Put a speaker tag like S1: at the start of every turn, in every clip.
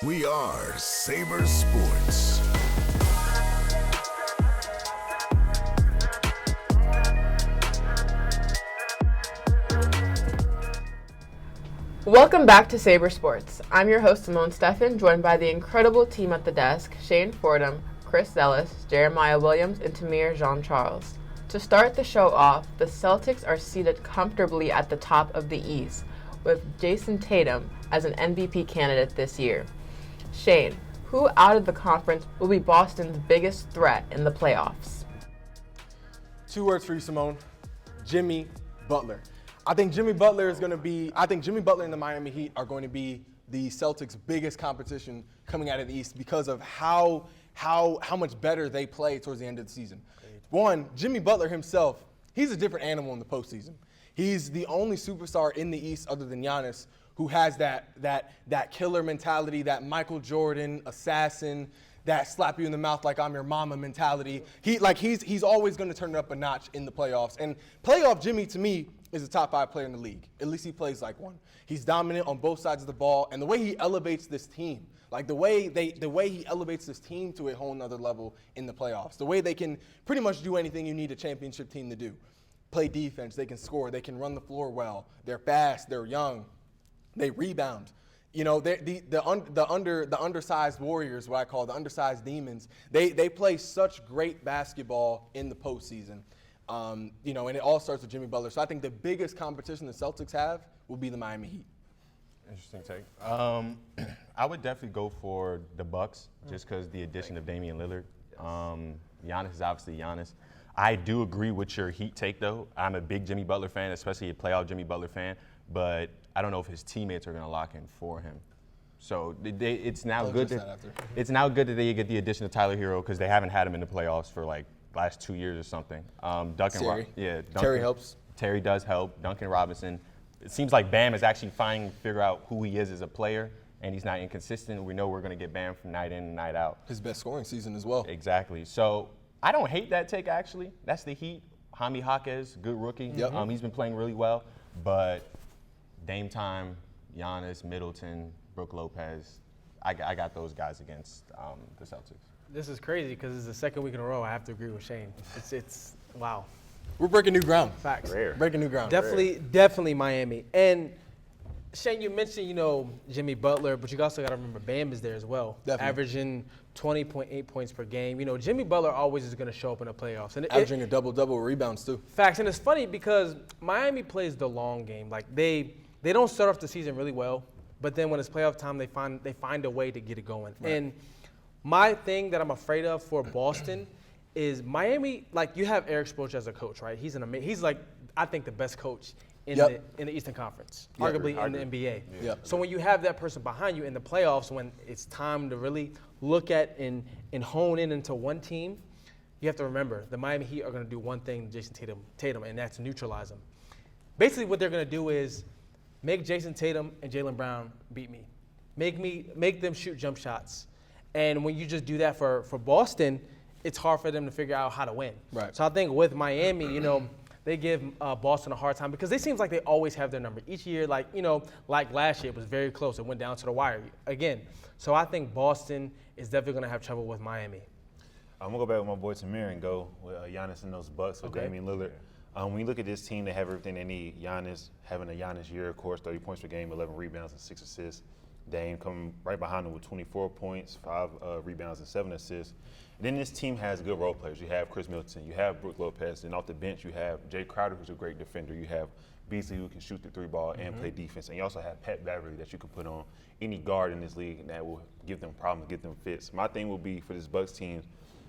S1: We are Saber Sports.
S2: Welcome back to Saber Sports. I'm your host, Simone Steffen, joined by the incredible team at the desk, Shane Fordham, Chris Zellis, Jeremiah Williams, and Tamir Jean-Charles. To start the show off, the Celtics are seated comfortably at the top of the East, with Jason Tatum as an MVP candidate this year. Shane, who out of the conference will be Boston's biggest threat in the playoffs?
S3: 2 words for you, Simone. Jimmy Butler. I think Jimmy Butler and the Miami Heat are going to be the Celtics' biggest competition coming out of the East because of how much better they play towards the end of the season. One, Jimmy Butler himself, he's a different animal in the postseason. He's the only superstar in the East other than Giannis who has that killer mentality, that Michael Jordan assassin, that slap you in the mouth like I'm your mama mentality. He's always going to turn it up a notch in the playoffs. And playoff Jimmy, to me, is a top 5 player in the league. At least he plays like one. He's dominant on both sides of the ball, and the way he elevates this team, like the way he elevates this team to a whole nother level in the playoffs. The way they can pretty much do anything you need a championship team to do. Play defense, they can score, they can run the floor well. They're fast, they're young, they rebound. You know, the undersized Warriors, what I call the undersized demons, they play such great basketball in the postseason. And it all starts with Jimmy Butler. So I think the biggest competition the Celtics have will be the Miami Heat.
S4: Interesting take. I would definitely go for the Bucks just because the addition of Damian Lillard. Giannis is obviously Giannis. I do agree with your Heat take, though. I'm a big Jimmy Butler fan, especially a playoff Jimmy Butler fan, but I don't know if his teammates are going to lock in for him. So it's now good that they get the addition of Tyler Hero because they haven't had him in the playoffs for like last 2 years or something.
S3: Terry helps.
S4: Terry does help. Duncan Robinson. It seems like Bam is actually figure out who he is as a player, and he's not inconsistent. We know we're going to get Bam from night in and night out.
S3: His best scoring season as well.
S4: Exactly. So I don't hate that take, actually. That's the Heat. Jaime Jaquez, good rookie.
S3: Yep.
S4: He's been playing really well. But Dame time, Giannis, Middleton, Brook Lopez, I got those guys against the Celtics.
S5: This is crazy because it's the second week in a row I have to agree with Shane. It's wow.
S3: We're breaking new ground.
S5: Facts.
S4: Rare.
S3: Breaking new ground.
S5: Definitely Miami. And Shane, you mentioned, Jimmy Butler, but you also got to remember Bam is there as well.
S3: Definitely.
S5: Averaging 20.8 points per game. Jimmy Butler always is going to show up in the playoffs. And
S3: averaging a double-double rebounds too.
S5: Facts. And it's funny because Miami plays the long game. Like they don't start off the season really well, but then when it's playoff time, they find a way to get it going. Right. And my thing that I'm afraid of for Boston is Miami. Like you have Eric Spoelstra as a coach, right? He's like I think the best coach in the Eastern Conference, arguably in the NBA.
S3: Yeah.
S5: So when you have that person behind you in the playoffs, when it's time to really look at and hone in into one team, you have to remember the Miami Heat are going to do one thing to Jason Tatum, and that's neutralize him. Basically, what they're going to do is make Jason Tatum and Jaylen Brown beat me. Make them shoot jump shots. And when you just do that for Boston, it's hard for them to figure out how to win.
S3: Right.
S5: So I think with Miami, they give Boston a hard time because it seems like they always have their number. Each year, like last year, it was very close. It went down to the wire again. So I think Boston is definitely going to have trouble with Miami.
S6: I'm going to go back with my boy Tamir and go with Giannis and those Bucks with Damian Lillard. When you look at this team, they have everything they need. Giannis, having a Giannis year, of course, 30 points per game, 11 rebounds and 6 assists. Dame coming right behind him with 24 points, 5 rebounds and 7 assists. And then this team has good role players. You have Chris Middleton, you have Brook Lopez, and off the bench you have Jay Crowder, who's a great defender. You have Beasley, who can shoot the 3-ball and play defense. And you also have Pat Beverly that you can put on any guard in this league, and that will give them problems, get them fits. My thing will be for this Bucks team,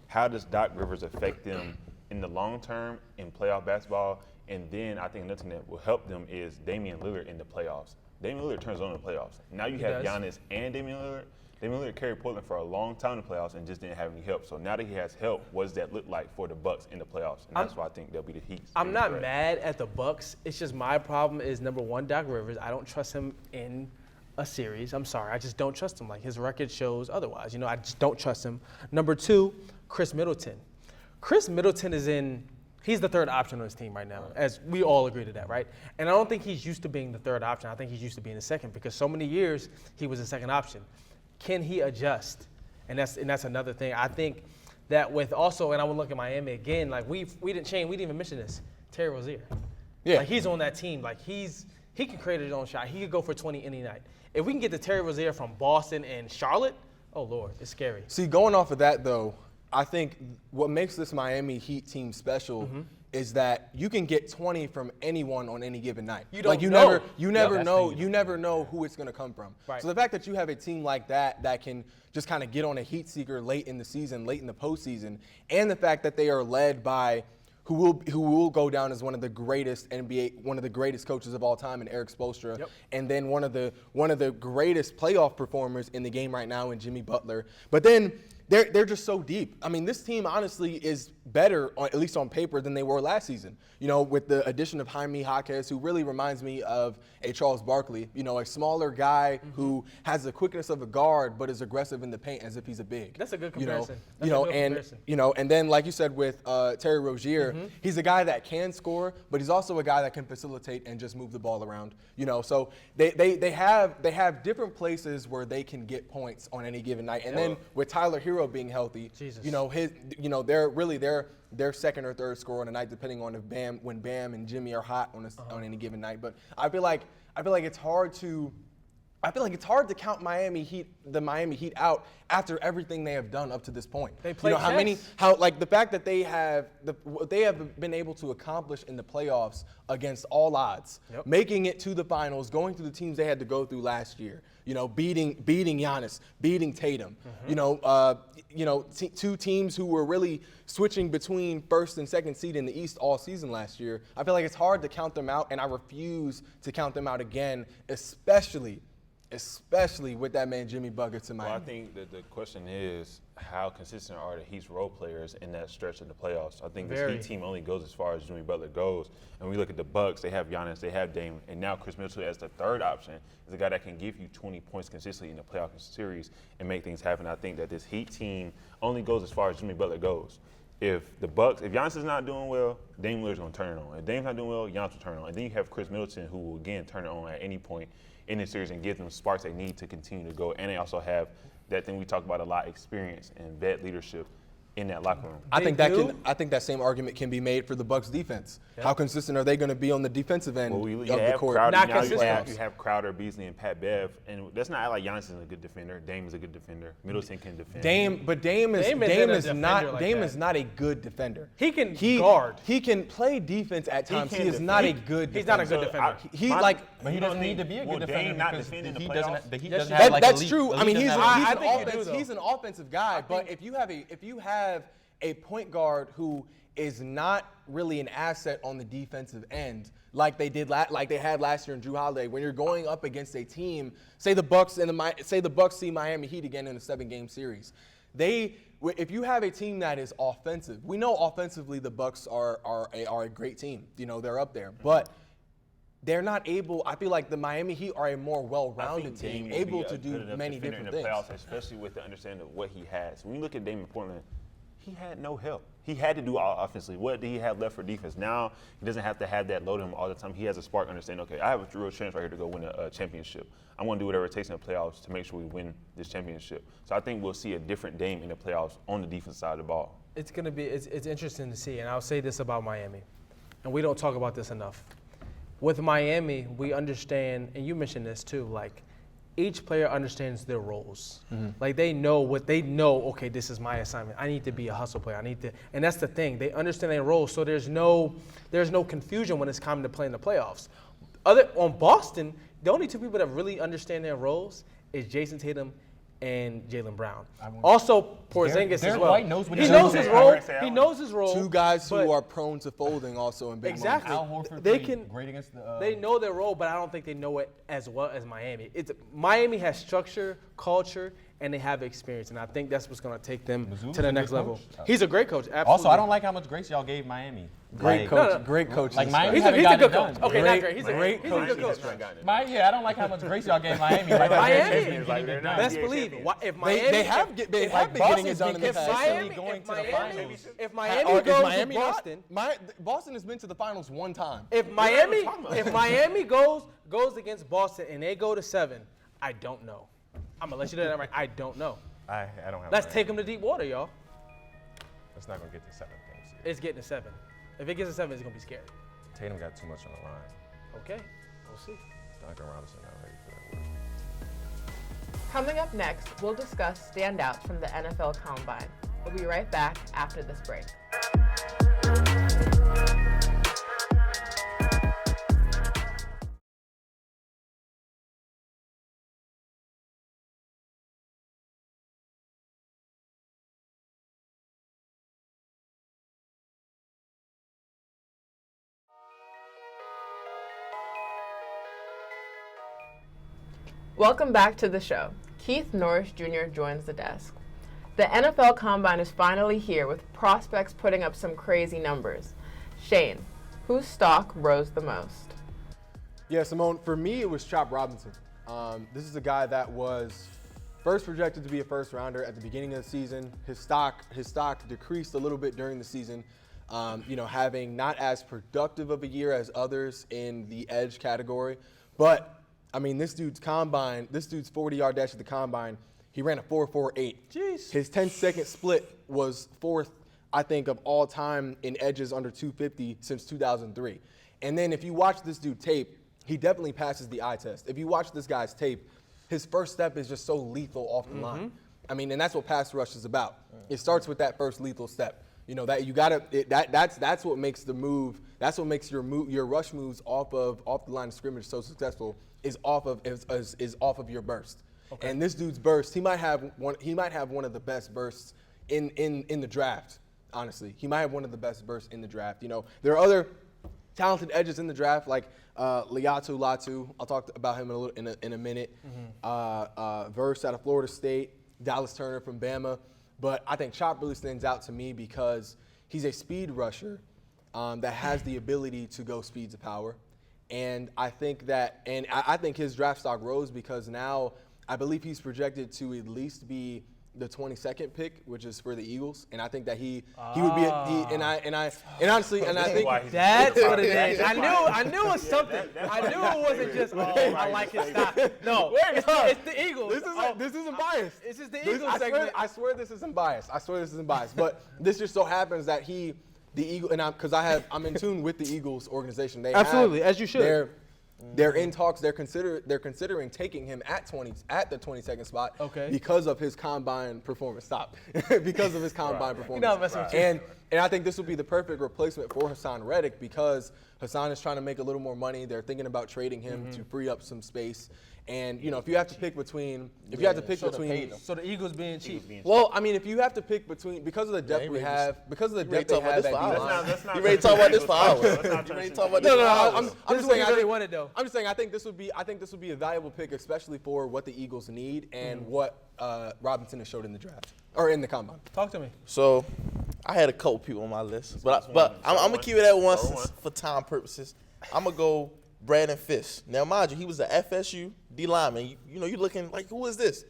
S6: how does Doc Rivers affect them in the long term in playoff basketball? And then I think another thing that will help them is Damian Lillard in the playoffs. Damian Lillard turns on in the playoffs. Now you have Giannis and Damian Lillard. Damian Lillard carried Portland for a long time in the playoffs and just didn't have any help. So now that he has help, what does that look like for the Bucks in the playoffs? And that's why I think they'll be the Heat.
S5: I'm not mad at the Bucks. It's just my problem is, number one, Doc Rivers. I don't trust him in a series. I'm sorry. I just don't trust him. Like, his record shows otherwise. I just don't trust him. Number two, Chris Middleton. Chris Middleton he's the third option on his team right now, as we all agree to that, right? And I don't think he's used to being the third option. I think he's used to being the second because so many years he was the second option. can he adjust? And that's another thing. I think that with also, and I would look at Miami again, like we didn't even mention this, Terry Rozier.
S3: Yeah.
S5: Like he's on that team. Like he can create his own shot. He could go for 20 any night. If we can get the Terry Rozier from Boston and Charlotte, oh Lord, it's scary.
S3: See, going off of that though, I think what makes this Miami Heat team special is that you can get 20 from anyone on any given night.
S5: You don't
S3: know.
S5: know.
S3: You never know who it's going to come from.
S5: Right.
S3: So the fact that you have a team like that can just kind of get on a heat seeker late in the season, late in the postseason, and the fact that they are led by who will go down as one of the greatest NBA, one of the greatest coaches of all time in Eric Spoelstra, and then one of the greatest playoff performers in the game right now in Jimmy Butler. But then they're just so deep. I mean, this team honestly is better, at least on paper, than they were last season. You know, with the addition of Jaime Jaquez, who really reminds me of a Charles Barkley. You know, a smaller guy who has the quickness of a guard but is aggressive in the paint as if he's a big.
S5: That's a good comparison.
S3: And then like you said with Terry Rozier, he's a guy that can score, but he's also a guy that can facilitate and just move the ball around. You know, so they have different places where they can get points on any given night. And then with Tyler Hero being healthy, they're second or third scorer on a night, depending on when Bam and Jimmy are hot on any given night. But I feel like it's hard to count the Miami Heat out after everything they have done up to this point.
S5: They played
S3: the fact that they have been able to accomplish in the playoffs against all odds, making it to the finals, going through the teams they had to go through last year. You know, beating Giannis, beating Tatum. Two teams who were really switching between first and second seed in the East all season last year. I feel like it's hard to count them out, and I refuse to count them out again, especially with that man Jimmy Buckets in Miami.
S6: Well, I think that the question is, how consistent are the Heat's role players in that stretch of the playoffs? I think this Heat team only goes as far as Jimmy Butler goes. And we look at the Bucks, they have Giannis, they have Dame, and now Chris Middleton as the third option is a guy that can give you 20 points consistently in the playoff series and make things happen. I think that this Heat team only goes as far as Jimmy Butler goes. If Giannis is not doing well, Dame Lillard's going to turn it on. If Dame's not doing well, Giannis will turn it on. And then you have Chris Middleton, who will again turn it on at any point in the series and give them sparks they need to continue to go. And they also have that thing we talk about a lot, experience and vet leadership in that locker room.
S3: I think that same argument can be made for the Bucks defense. Yep. How consistent are they going to be on the defensive end of the court?
S6: You have Crowder, Beasley, and Pat Bev, and that's not like Giannis isn't a good defender. Dame is a good defender. Middleton can defend.
S3: Dame is not a good defender.
S5: He can guard.
S3: He can play defense at times. He is not a good defender.
S5: He's not a good defender.
S4: But he doesn't need to be a good defender because he doesn't
S3: have
S4: like
S3: that's true. I mean,
S5: he's
S3: an offensive guy, but if you have a point guard who is not really an asset on the defensive end, like they had last year in Drew Holiday, when you're going up against a team, say the Bucks see Miami Heat again in a 7-game series, if you have a team that is offensive, we know offensively the Bucks are a great team. You know, they're up there, but they're not able. I feel like the Miami Heat are a more well-rounded team, able to do many different things.
S6: Playoffs, especially with the understanding of what he has. When you look at Dame in Portland, he had no help. He had to do all offensively. What did he have left for defense? Now he doesn't have to have that load on him all the time. He has a spark, understanding, okay, I have a real chance right here to go win a championship. I'm going to do whatever it takes in the playoffs to make sure we win this championship. So I think we'll see a different Dame in the playoffs on the defense side of the ball.
S5: It's going to be it's interesting to see, and I'll say this about Miami, and we don't talk about this enough. With Miami, we understand, and you mentioned this too, like each player understands their roles. Like they know, okay, this is my assignment. I need to be a hustle player. And that's the thing. They understand their roles, so there's no confusion when it's time to play in the playoffs. On Boston, the only two people that really understand their roles is Jason Tatum and Jaylen Brown. Also, Porzingis as well.
S4: White knows what
S5: he knows his role. He knows his role.
S3: Two guys who are prone to folding also in big moments.
S5: Exactly.
S4: Al Horford great against the.
S5: They know their role, but I don't think they know it as well as Miami. Miami has structure, culture, and they have experience, and I think that's what's going to take them to the next level. He's a great coach. Absolutely.
S4: Also, I don't like how much grace y'all gave Miami.
S3: Great coach.
S4: Like Miami,
S5: he's a good coach.
S4: Done.
S5: Okay, not great. He's a good coach.
S4: I don't like how much grace y'all gave Miami. Like
S5: Miami, best believe it. If Miami,
S3: they have been getting it done in the past.
S5: If Miami goes to Boston,
S3: Boston has been to the finals one time.
S5: If Miami goes against Boston and they go to 7, I don't know. I'm gonna let you know that right. I don't know.
S4: I don't have.
S5: Let's
S4: an
S5: take
S4: answer.
S5: him to deep water, y'all.
S4: It's not gonna get to 7 games.
S5: It's getting to 7. If it gets to 7, it's gonna be scary.
S4: Tatum got too much on the line.
S5: Okay, we'll see.
S4: Duncan Robinson not ready for that work.
S2: Coming up next, we'll discuss standouts from the NFL Combine. We'll be right back after this break. Welcome back to the show. Keith Norris Jr. joins the desk. The NFL Combine is finally here with prospects putting up some crazy numbers. Shane, whose stock rose the most?
S3: Yeah, Simone, for me, it was Chop Robinson. This is a guy that was first projected to be a first rounder at the beginning of the season. His stock decreased a little bit during the season, having not as productive of a year as others in the edge category. But, I mean, this dude's 40-yard dash at the combine, he ran a 4.48.
S5: Jeez.
S3: His 10-second split was fourth, I think, of all time in edges under 250 since 2003. And then if you watch this dude tape, he definitely passes the eye test. If you watch this guy's tape, his first step is just so lethal off the line. I mean, and that's what pass rush is about. It starts with that first lethal step. You know that you gotta. That's what makes the move. That's what makes your rush moves off the line of scrimmage so successful. Is off of your burst. Okay. And this dude's burst, he might have one of the best bursts in the draft. Honestly, he might have one of the best bursts in the draft. You know, there are other talented edges in the draft like Liatu Latu. I'll talk about him in a minute. Verse out of Florida State, Dallas Turner from Bama. But I think Chop really stands out to me because he's a speed rusher that has the ability to go speed to power. And I think I think his draft stock rose because now I believe he's projected to at least be the 22nd pick, which is for the Eagles, and I think that he would be honestly I think
S5: that's what it is. I knew it was something. I knew it wasn't just I like his stock. No, it's the Eagles.
S3: This isn't biased.
S5: This is the Eagles segment.
S3: I swear this isn't biased. But this just so happens that the Eagle, and I'm in tune with the Eagles organization. They
S5: absolutely, as you should.
S3: They're in talks. They're considering taking him at the 22nd spot because of his combine performance. Because of his combine performance. And I think this would be the perfect replacement for Hassan Reddick because Hassan is trying to make a little more money. They're thinking about trading him to free up some space. And if you have to pick between, so
S5: the Eagles being cheap.
S3: Well, I mean, if you have to pick between, because of the depth we have, because of the depth they have at D-line.
S7: You ready to talk about this for hours? You ready to talk about this for hours?
S3: I'm just saying.
S5: I really wanted though.
S3: I'm just saying. I think this would be a valuable pick, especially for what the Eagles need and what Robinson has showed in the draft or in the combine.
S5: Talk to me.
S7: So, I had a couple people on my list, but I'm gonna keep it at one for time purposes. I'm gonna go Brandon Fish. Now, mind you, he was the FSU D lineman. You're looking like, who is this?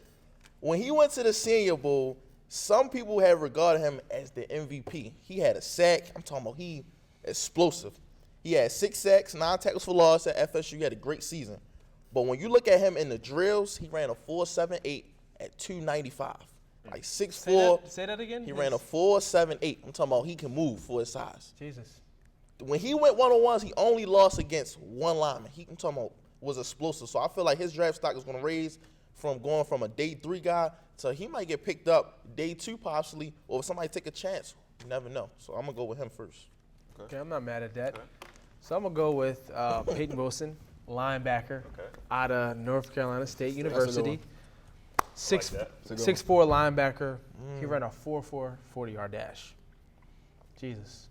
S7: When he went to the Senior Bowl, some people have regarded him as the MVP. He had a sack. I'm talking about he explosive. He had 6 sacks, 9 tackles for loss at FSU. He had a great season. But when you look at him in the drills, he ran a 4.78 at 295. Like 6'4".
S5: Say that again.
S7: He ran a 4.78. I'm talking about he can move for his size.
S5: Jesus.
S7: When he went one-on-ones, he only lost against one lineman. I'm talking about was explosive. So I feel like his draft stock is going to raise from going from a day 3 guy to he might get picked up day 2 possibly, or if somebody take a chance, you never know. So I'm going to go with him first.
S5: Okay, I'm not mad at that. So I'm going to go with Peyton Wilson, linebacker out of North Carolina State University. 6'4" linebacker. He ran a 4.4 40-yard dash. Jesus.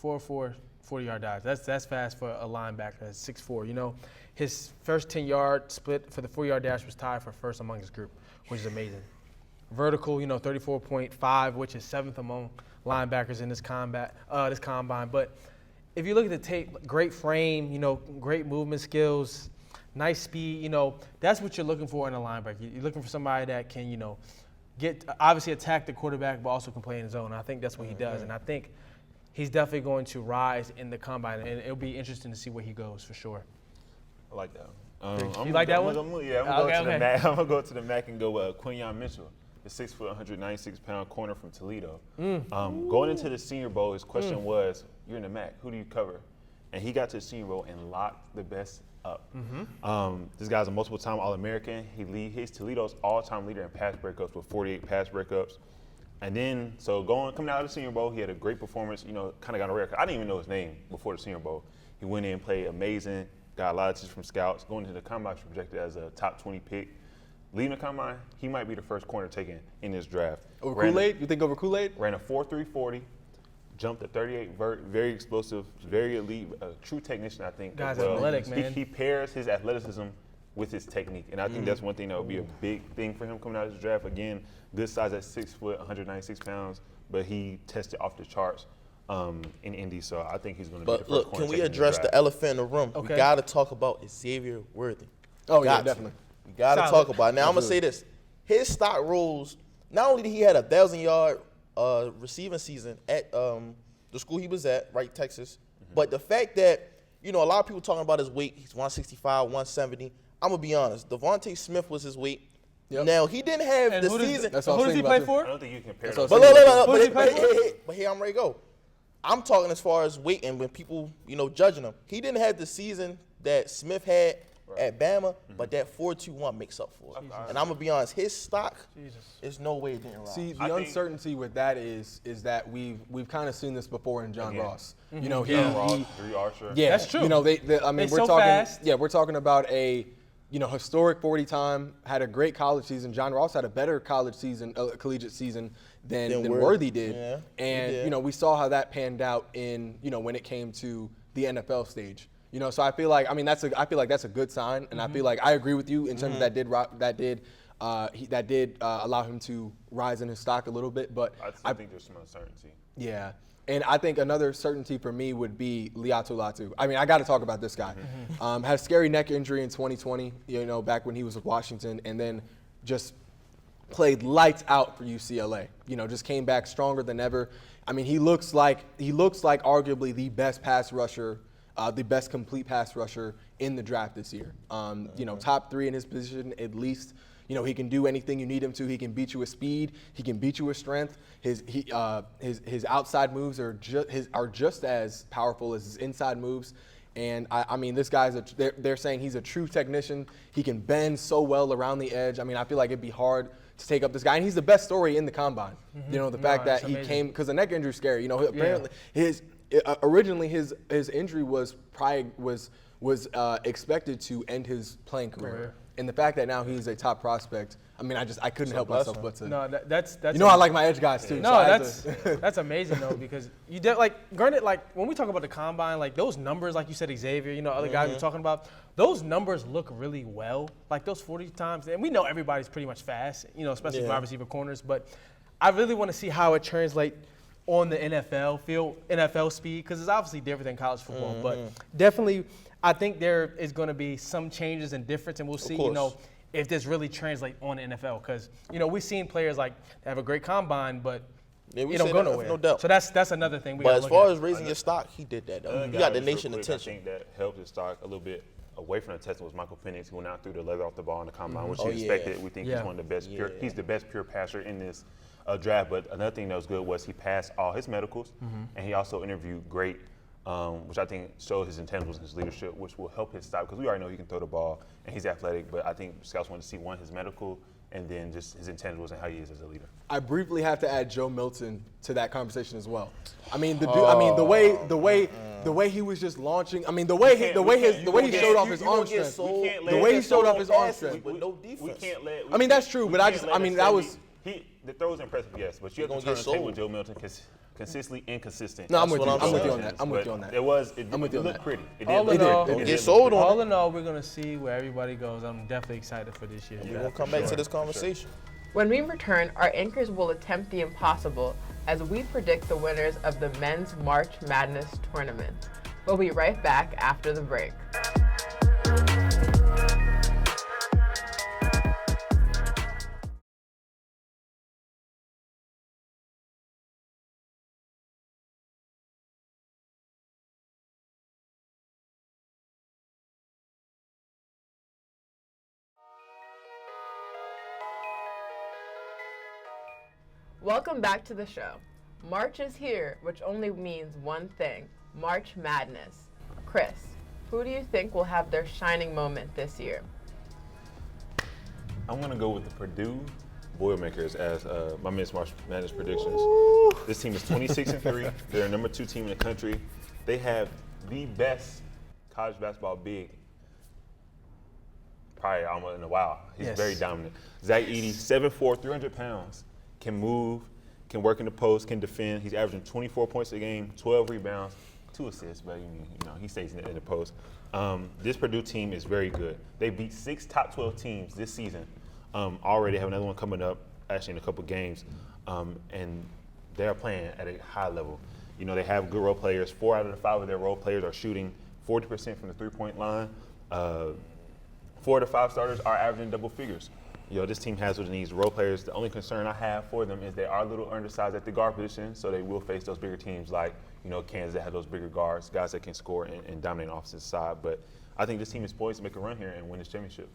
S5: 4.4 40-yard dash. That's fast for a linebacker at 6'4". His first 10-yard split for the 4-yard dash was tied for first among his group, which is amazing. Vertical, 34.5, which is 7th among linebackers in this combine. But if you look at the tape, great frame, great movement skills, nice speed. That's what you're looking for in a linebacker. You're looking for somebody that can, obviously attack the quarterback, but also can play in his zone. And I think that's what he does. And I think he's definitely going to rise in the combine, and it'll be interesting to see where he goes for sure.
S6: I like that.
S5: You like that one?
S6: I'm gonna go to the Mac. I'm gonna go to the Mac and go with Quinyon Mitchell, the 6 foot, 196-pound corner from Toledo. Going into the Senior Bowl, his question was, "You're in the Mac. Who do you cover?" And he got to the Senior Bowl and locked the best up. This guy's a multiple-time All-American. He's Toledo's all-time leader in pass breakups with 48 pass breakups. And then, coming out of the Senior Bowl, he had a great performance. You know, kind of got a rare. I didn't even know his name before the Senior Bowl. He went in, played amazing, got a lot of tips from scouts. Going into the combine, projected as a top 20 pick. Leaving the combine, he might be the first corner taken in this draft.
S3: Over Kool-Aid? You think over Kool-Aid?
S6: Ran a 4.340, jumped a 38 vert, very explosive, very elite, a true technician, I think.
S5: Guy's
S6: well.
S5: athletic, man.
S6: He pairs his athleticism with his technique, and I think that's one thing that would be a big thing for him coming out of this draft. Again, good size at 6 foot, 196 pounds, but he tested off the charts in Indy, so I think he's going to be the first
S7: But look,
S6: corner
S7: can we
S6: taken in
S7: address
S6: draft.
S7: the elephant in the room?
S5: Okay.
S7: We got to talk about Xavier Worthy.
S3: Oh, yeah,
S7: Got to.
S3: definitely.
S7: We got to
S5: Solid.
S7: talk about it. Now, I'm going to say this. His stock rose. Not only did he had a 1,000-yard receiving season at the school he was at, right, Texas, but the fact that, you know, a lot of people talking about his weight, he's 165, 170. I'm going to be honest. Devontae Smith was his weight.
S3: Yep.
S7: Now, he didn't have
S5: And
S7: the
S5: who does-
S7: season.
S3: That's all
S5: Who
S3: I was
S5: does he
S3: thinking
S5: play
S3: about,
S5: for?
S6: I don't think you can compare
S3: That's
S6: those.
S3: what
S7: But
S3: I'm
S7: look,
S5: Who does he play for?
S7: but here I'm ready to go. I'm talking as far as weight and when people, you know, judging him. He didn't have the season that Smith had at Bama, but that 4.21 makes up for it. And I'm gonna be honest, his stock, there's no way it didn't rise.
S3: See, the
S6: I think-
S3: uncertainty with that is that we've kind of seen this before in John Ross. You know,
S6: Ross,
S3: he
S6: Three Archer.
S3: yeah,
S5: That's true.
S3: You know, I mean,
S5: They're
S3: we're
S5: so
S3: talking
S5: fast.
S3: we're talking about a historic 40 time, had a great college season. John Ross had a better collegiate season than Worthy did.
S7: Yeah, he
S3: And
S7: did.
S3: you know, we saw how that panned out in, when it came to the NFL stage. You know, so I feel like that's a good sign, and I feel like I agree with you in terms of that did allow him to rise in his stock a little bit, but
S6: I still think there's some uncertainty.
S3: yeah. And I think another certainty for me would be Liatu Latu. I mean, I got to talk about this guy. Had a scary neck injury in 2020, back when he was with Washington, and then just played lights out for UCLA. Just came back stronger than ever. I mean, he looks like arguably the best pass rusher, the best complete pass rusher in the draft this year. Top 3 in his position at least. He can do anything you need him to. He can beat you with speed. He can beat you with strength. His outside moves are just as powerful as his inside moves. And I mean, this guy's they're saying he's a true technician. He can bend so well around the edge. I mean, I feel like it'd be hard to take up this guy. And he's the best story in the combine. The fact that he came, because the neck injury is scary. Apparently originally his injury was expected to end his playing career. And the fact that now he's a top prospect, I mean, I couldn't help myself but to.
S5: No, that's.
S3: I like my edge guys too.
S5: No,
S3: so I had
S5: that's amazing though, because granted, when we talk about the combine, like those numbers, like you said, Xavier, other guys we're talking about, those numbers look really well. Like those 40 times, and we know everybody's pretty much fast, especially wide receiver corners. But I really want to see how it translates on the NFL field, NFL speed, because it's obviously different than college football. But definitely, I think there is going to be some changes and difference, and we'll see, if this really translates on the NFL. Because, we've seen players like have a great combine, but
S7: we
S5: don't
S7: say
S5: go
S7: that,
S5: nowhere.
S7: no doubt.
S5: So that's another thing we got
S7: But
S5: to
S7: as
S5: look
S7: far
S5: at.
S7: as raising your stock, he did that though.
S6: Another
S7: You
S6: guy
S7: got the
S6: just real
S7: nation
S6: quick,
S7: attention.
S6: I think that helped his stock a little bit away from the testing was Michael Penix, who went out through the leather off the ball in the combine, which
S7: Oh,
S6: he
S7: yeah.
S6: expected. We think
S5: Yeah.
S6: he's one of the best pure. He's the best pure passer in this draft. But another thing that was good was he passed all his medicals, and he also interviewed great, which I think showed his intangibles and his leadership, which will help his stock because we already know he can throw the ball and he's athletic. But I think scouts want to see his medical, and then just his intangibles and how he is as a leader.
S3: I briefly have to add Joe Milton to that conversation as well. I mean, the way he was just launching. I mean, the way he showed off his arm strength. The way he showed off his arm strength.
S7: With no defense.
S6: We can't let.
S3: I mean, that's true, but that was.
S6: The throws are impressive, yes, but you have to
S7: gonna
S6: turn
S7: get
S6: the table with
S7: sold.
S6: Joe Milton consistently inconsistent.
S3: No, I'm with you.
S7: what
S3: I'm
S7: I'm
S3: with you
S7: saying.
S3: on that. I'm with you on that.
S6: It
S3: I'm with you on
S6: looked
S3: that.
S6: pretty. It
S5: All
S6: did.
S5: in all,
S6: It
S7: Get
S6: did
S7: sold
S6: look
S7: on
S5: all in all, we're going to see where everybody goes. I'm definitely excited for this year.
S7: We're going to come back to this conversation.
S2: When we return, our anchors will attempt the impossible as we predict the winners of the Men's March Madness tournament. We'll be right back after the break. Welcome back to the show. March is here, which only means one thing, March Madness. Chris, who do you think will have their shining moment this year?
S6: I'm going to go with the Purdue Boilermakers as my Miss March Madness predictions. This team is 26-3. They're the #2 team in the country. They have the best college basketball big probably almost in a while. He's very dominant. Zach Edey, 7'4", 300 pounds, can move, can work in the post, can defend. He's averaging 24 points a game, 12 rebounds, 2 assists, but he stays in the post. This Purdue team is very good. They beat 6 top 12 teams this season. Already have another one coming up, actually in a couple games, and they're playing at a high level. They have good role players. 4 out of the 5 of their role players are shooting 40% from the three-point line. 4 of the 5 starters are averaging double figures. This team has what it needs. Role players, the only concern I have for them is they are a little undersized at the guard position, so they will face those bigger teams like, Kansas that have those bigger guards, guys that can score and dominate on the offensive side. But I think this team is poised to make a run here and win this championship.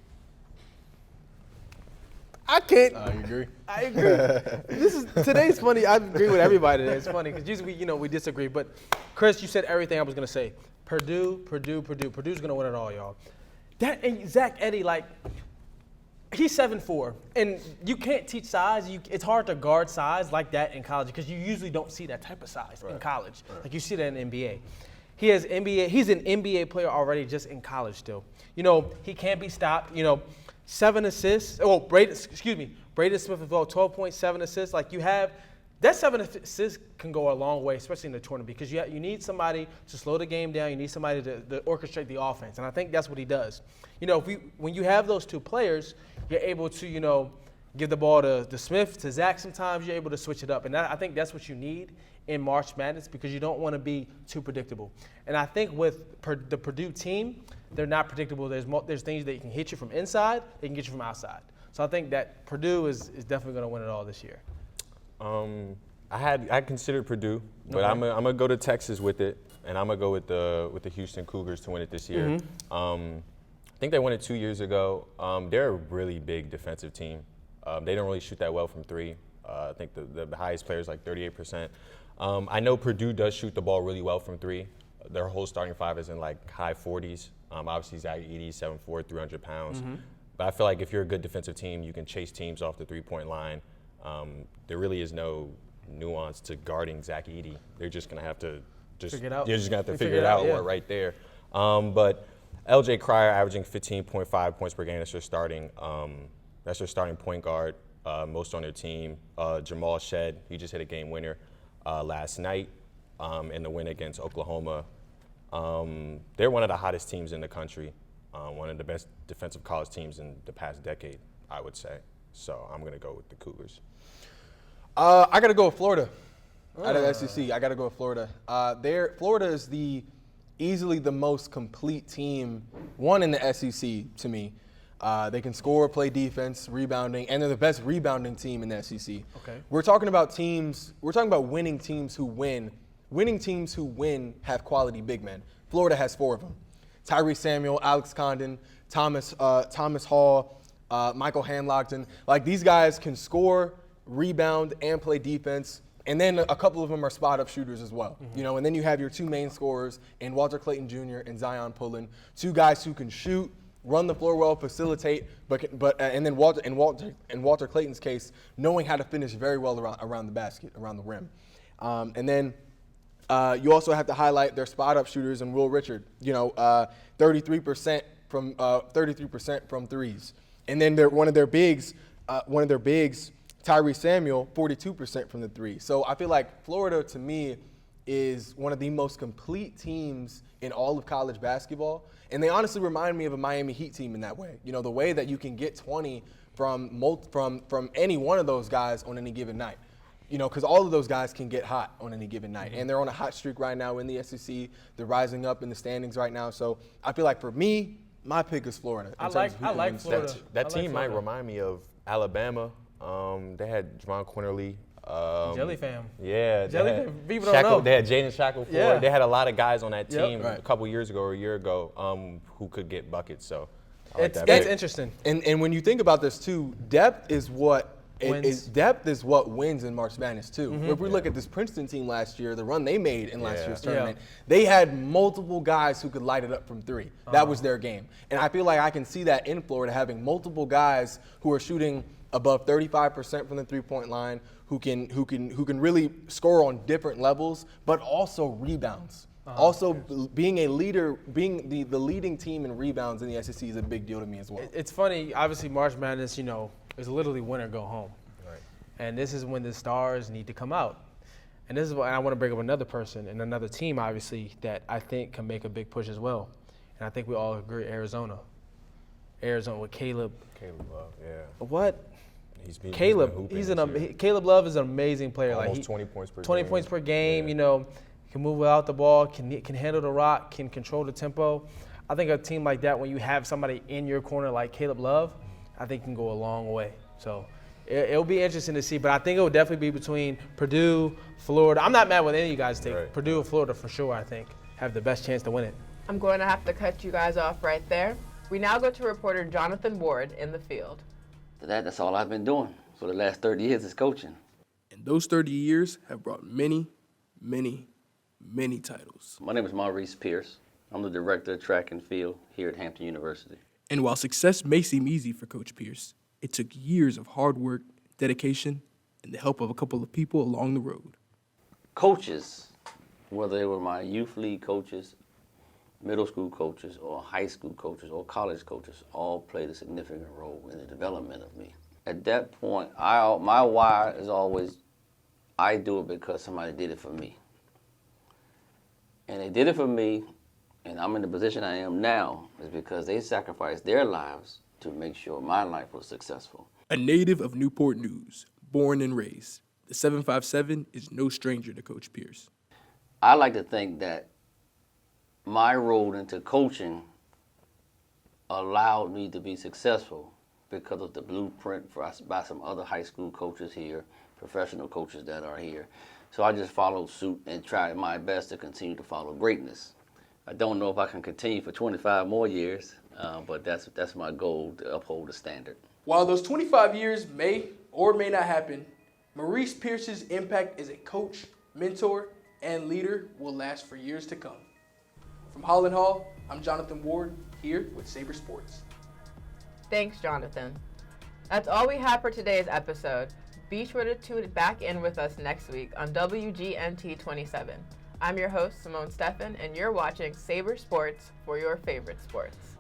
S5: I can't.
S3: I agree.
S5: I agree. Today's funny. I agree with everybody today. It's funny because usually we disagree. But Chris, you said everything I was gonna say. Purdue's gonna win it all, y'all. And Zach Edey, he's 7'4", and you can't teach size. It's hard to guard size like that in college because you usually don't see that type of size in college. Right. Like you see that in the NBA. He's an NBA player already just in college still. He can't be stopped. 7 assists. Braden Smith as well, 12.7 assists. That 7 assists can go a long way, especially in the tournament, because you need somebody to slow the game down. You need somebody to orchestrate the offense, and I think that's what he does. When you have those 2 players, you're able to, give the ball to Smith, to Zach. Sometimes you're able to switch it up, and I think that's what you need in March Madness because you don't want to be too predictable. And I think with the Purdue team, they're not predictable. There's things that can hit you from inside, they can get you from outside. So I think that Purdue is definitely going to win it all this year.
S4: I considered Purdue, but I'm gonna go to Texas with it, and I'm gonna go with the Houston Cougars to win it this year. Mm-hmm. I think they won it 2 years ago. They're a really big defensive team. They don't really shoot that well from 3. I think the highest player is 38%. I know Purdue does shoot the ball really well from 3. Their whole starting 5 is in high 40s. Obviously, Zach Edey, 7'4", 300 pounds. Mm-hmm. But I feel like if you're a good defensive team, you can chase teams off the three-point line. There really is no nuance to guarding Zach Edey. They're just going to have to figure it out. You're just going to have to figure it out right there. But LJ Cryer averaging 15.5 points per game. That's their starting point guard, most on their team. Jamal Shed, he just hit a game winner last night in the win against Oklahoma. They're one of the hottest teams in the country, one of the best defensive college teams in the past decade, I would say. So I'm going to go with the Cougars.
S3: I got to go with Florida. Out of the SEC, I got to go with Florida. Florida is easily the most complete team, one in the SEC to me. They can score, play defense, rebounding, and they're the best rebounding team in the SEC. Okay. We're talking about winning teams who win. Winning teams who win have quality big men. Florida has 4 of them. Tyrese Samuel, Alex Condon, Thomas Hall, Michael Hanlogton. These guys can score, rebound, and play defense. And then a couple of them are spot-up shooters as well. Mm-hmm. And then you have your 2 main scorers in Walter Clayton Jr. and Zion Pullen, 2 guys who can shoot, run the floor well, facilitate, and then Walter Clayton's case, knowing how to finish very well around the basket, around the rim. And then you also have to highlight their spot-up shooters and Will Richard. 33% from threes. And then one of their bigs, Tyrese Samuel, 42% from the 3. So I feel like Florida, to me, is one of the most complete teams in all of college basketball. And they honestly remind me of a Miami Heat team in that way. The way that you can get 20 from any one of those guys on any given night. Because all of those guys can get hot on any given night. And they're on a hot streak right now in the SEC. They're rising up in the standings right now. So I feel like for me, my pick is Florida.
S5: I like Florida.
S4: That team might remind me of Alabama. They had Javon Quinterly.
S5: Jelly Fam.
S4: Yeah.
S5: Jelly Fam. People don't know.
S4: They had Jaden Shackelford.
S5: Yeah.
S4: They had a lot of guys on that team a couple years ago or a year ago who could get buckets. So
S5: that's interesting.
S3: And when you think about this too, depth is what Depth is what wins in March Madness too.
S5: Mm-hmm.
S3: If we look at this Princeton team last year, the run they made in last year's tournament, they had multiple guys who could light it up from three. That was their game. And I feel like I can see that in Florida, having multiple guys who are shooting above 35% from the three-point line, who can really score on different levels, but also rebounds. Also, being a leader, being the leading team in rebounds in the SEC is a big deal to me as well.
S5: It's funny, obviously March Madness, is literally win or go home. Right. And this is when the stars need to come out. And this is why I want to bring up another person and another team, obviously, that I think can make a big push as well. And I think we all agree, Arizona with Caleb.
S8: Caleb Love, yeah.
S5: What?
S8: Caleb
S5: Love is an amazing player.
S8: Almost 20 points per
S5: 20
S8: game.
S5: points per game, can move without the ball, can handle the rock, can control the tempo. I think a team like that, when you have somebody in your corner like Caleb Love, I think can go a long way. So it'll be interesting to see, but I think it will definitely be between Purdue, Florida. I'm not mad with any of you guys take. Right. Purdue or Florida for sure, I think, have the best chance to win it.
S2: I'm going to have to cut you guys off right there. We now go to reporter Jonathan Ward in the field.
S9: That's all I've been doing for the last 30 years is coaching.
S10: And those 30 years have brought many, many, many titles.
S9: My name is Maurice Pierce. I'm the director of track and field here at Hampton University.
S10: And while success may seem easy for Coach Pierce, it took years of hard work, dedication, and the help of a couple of people along the road.
S9: Coaches, whether they were my youth league coaches, middle school coaches, or high school coaches, or college coaches, all played a significant role in the development of me. At that point, my why is always, I do it because somebody did it for me. And they did it for me, and I'm in the position I am now, is because they sacrificed their lives to make sure my life was successful.
S10: A native of Newport News, born and raised, the 757 is no stranger to Coach Pierce.
S9: I like to think that my role into coaching allowed me to be successful because of the blueprint by some other high school coaches here, professional coaches that are here. So I just followed suit and tried my best to continue to follow greatness. I don't know if I can continue for 25 more years, but that's my goal, to uphold the standard.
S10: While those 25 years may or may not happen, Maurice Pierce's impact as a coach, mentor, and leader will last for years to come. From Holland Hall, I'm Jonathan Ward, here with Saber Sports.
S2: Thanks, Jonathan. That's all we have for today's episode. Be sure to tune back in with us next week on WGNT 27. I'm your host, Simone Steffen, and you're watching Saber Sports for your favorite sports.